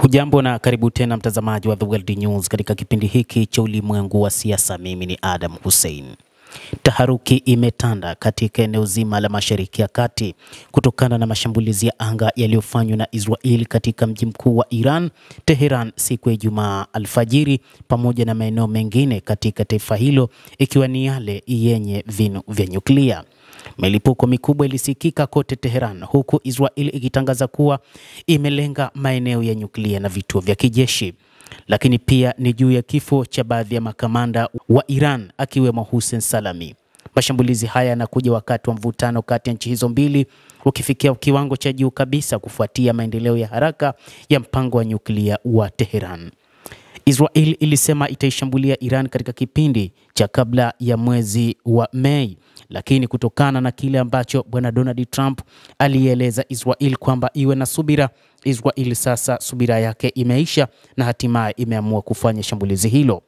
Hujambo na karibu tena mtazamaji wa The World News katika kipindi hiki cha ulimwengu wa siasa. Mimi ni Adam Hussein. Taharuki imetanda katika eneo zima la Mashariki ya Kati kutokana na mashambulizi ya anga yaliyofanywa na Israel katika mji mkuu wa Iran, Tehran, siku ya Ijumaa alfajiri, pamoja na maeneo mengine katika taifa hilo ikiwa ni yale yenye vinu vya nyuklia. Milipuko mikubwa ilisikika kote Tehran, huku Israel ikitangaza kuwa imelenga maeneo ya nyuklia na vituo vya kijeshi. Lakini pia ni juu ya kifo cha baadhi ya makamanda wa Iran akiwemo Hussein Salami. Mashambulizi haya yanakuja wakati wa mvutano kati ya nchi hizo mbili ukifikia kiwango cha juu kabisa kufuatia maendeleo ya haraka ya mpango wa nyuklia wa Tehran. Israel ilisema itaishambulia Iran katika kipindi cha kabla ya mwezi wa Mei, lakini kutokana na kile ambacho bwana Donald Trump alieleza Israel kwamba iwe na subira, Israel sasa subira yake imeisha na hatimaye imeamua kufanya shambulizi hilo.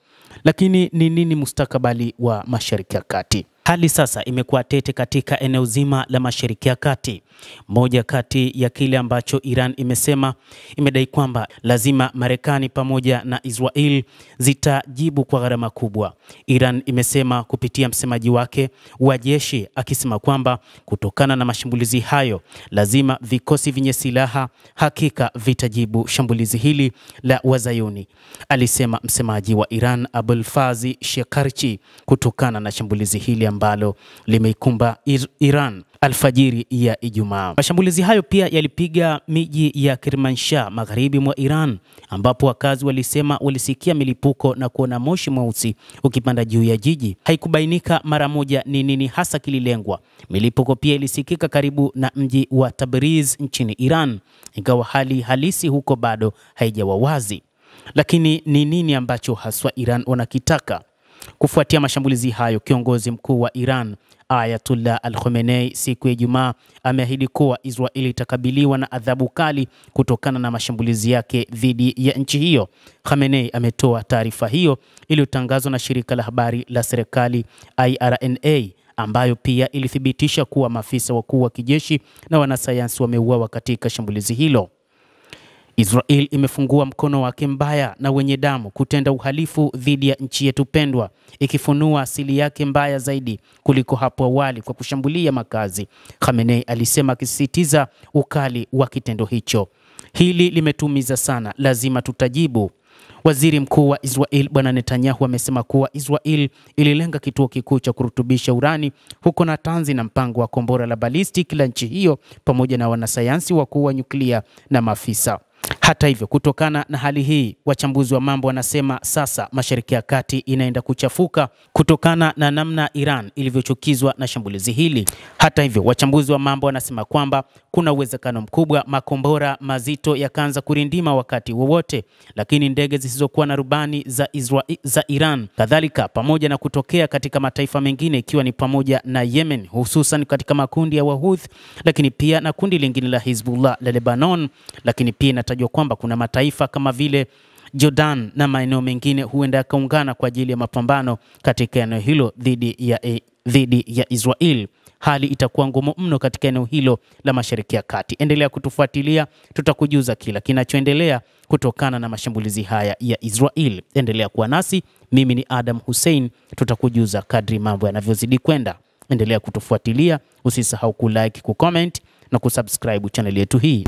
Lakini ni nini mustakabali wa Mashariki ya Kati? Hali sasa imekuwa tete katika eneo zima la Mashariki ya Kati. Moja kati ya kile ambacho Iran imedai kwamba lazima Marekani pamoja na Israel zitajibu kwa gharama kubwa. Iran imesema kupitia msemaji wake wa jeshi akisema kwamba kutokana na mashambulizi hayo lazima vikosi vyenye silaha hakika vitajibu shambulizi hili la Wazayuni. Alisema msemaji wa Iran Abulfazi Shekarchi kutokana na shambulizi hili ambalo limeikumba Iran alfajiri ya Ijumaa. Mashambulizi hayo pia yalipiga miji ya Kermanshah magharibi mwa Iran, ambapo wakazi walisema walisikia milipuko na kuona moshi mweusi ukipanda juu ya jiji. Haikubainika mara moja ni nini hasa kililengwa. Milipuko pia ilisikika karibu na mji wa Tabriz nchini Iran, ingawa hali halisi huko bado haijawa wazi. Lakini ni nini ambacho haswa Iran wanakitaka? Kufuatia mashambulizi hayo, kiongozi mkuu wa Iran Ayatollah Al-Khamenei siku ya Ijumaa ameahidi kuwa Israeli itakabiliwa na adhabu kali kutokana na mashambulizi yake dhidi ya nchi hiyo. Khamenei ametoa taarifa hiyo iliyotangazwa na shirika la habari la serikali IRNA, ambayo pia ilithibitisha kuwa maafisa wakuu wa kijeshi na wanasayansi wameuawa katika shambulizi hilo. Israel imefungua mkono wake mbaya na wenye damu kutenda uhalifu dhidi ya nchi yetu pendwa, ikifunua asili yake mbaya zaidi kuliko hapo awali kwa kushambulia makazi, Khamenei alisema, akisisitiza ukali wa kitendo hicho. Hili limetumiza sana, lazima tutajibu. Waziri mkuu wa Israel bwana Netanyahu amesema kuwa Israel ililenga kituo kikuu cha kurutubisha urani huko Natanz na mpango wa kombora la ballistic la nchi hiyo pamoja na wanasayansi wakuu wa nyuklia na maafisa. Hata hivyo, kutokana na hali hii, wachambuzi wa mambo wanasema sasa Mashariki ya Kati inaenda kuchafuka kutokana na namna Iran ilivyochukizwa na shambulizi hili. Hata hivyo, wachambuzi wa mambo wanasema kwamba kuna uwezekano mkubwa makombora mazito yakaanza kurindima wakati wowote, lakini ndege zisizokuwa na rubani za Iran kadhalika, pamoja na kutokea katika mataifa mengine ikiwa ni pamoja na Yemen, hususan katika makundi ya Wahouthi, lakini pia na kundi lingine la Hezbollah la Lebanon, lakini pia inatajwa kwamba kuna mataifa kama vile Jordan na maeneo mengine huenda yakaungana kwa ajili ya mapambano katika eneo hilo dhidi ya Israel. Hali itakuwa ngumu mno katika eneo hilo la Mashariki ya Kati. Endelea kutufuatilia, tutakujuza kila kinachoendelea kutokana na mashambulizi haya ya Israel. Endelea kuwa nasi, mimi ni Adam Hussein, tutakujuza kadri mambo yanavyozidi kwenda. Endelea kutufuatilia, usisahau kulike, kucomment na kusubscribe channel yetu hii.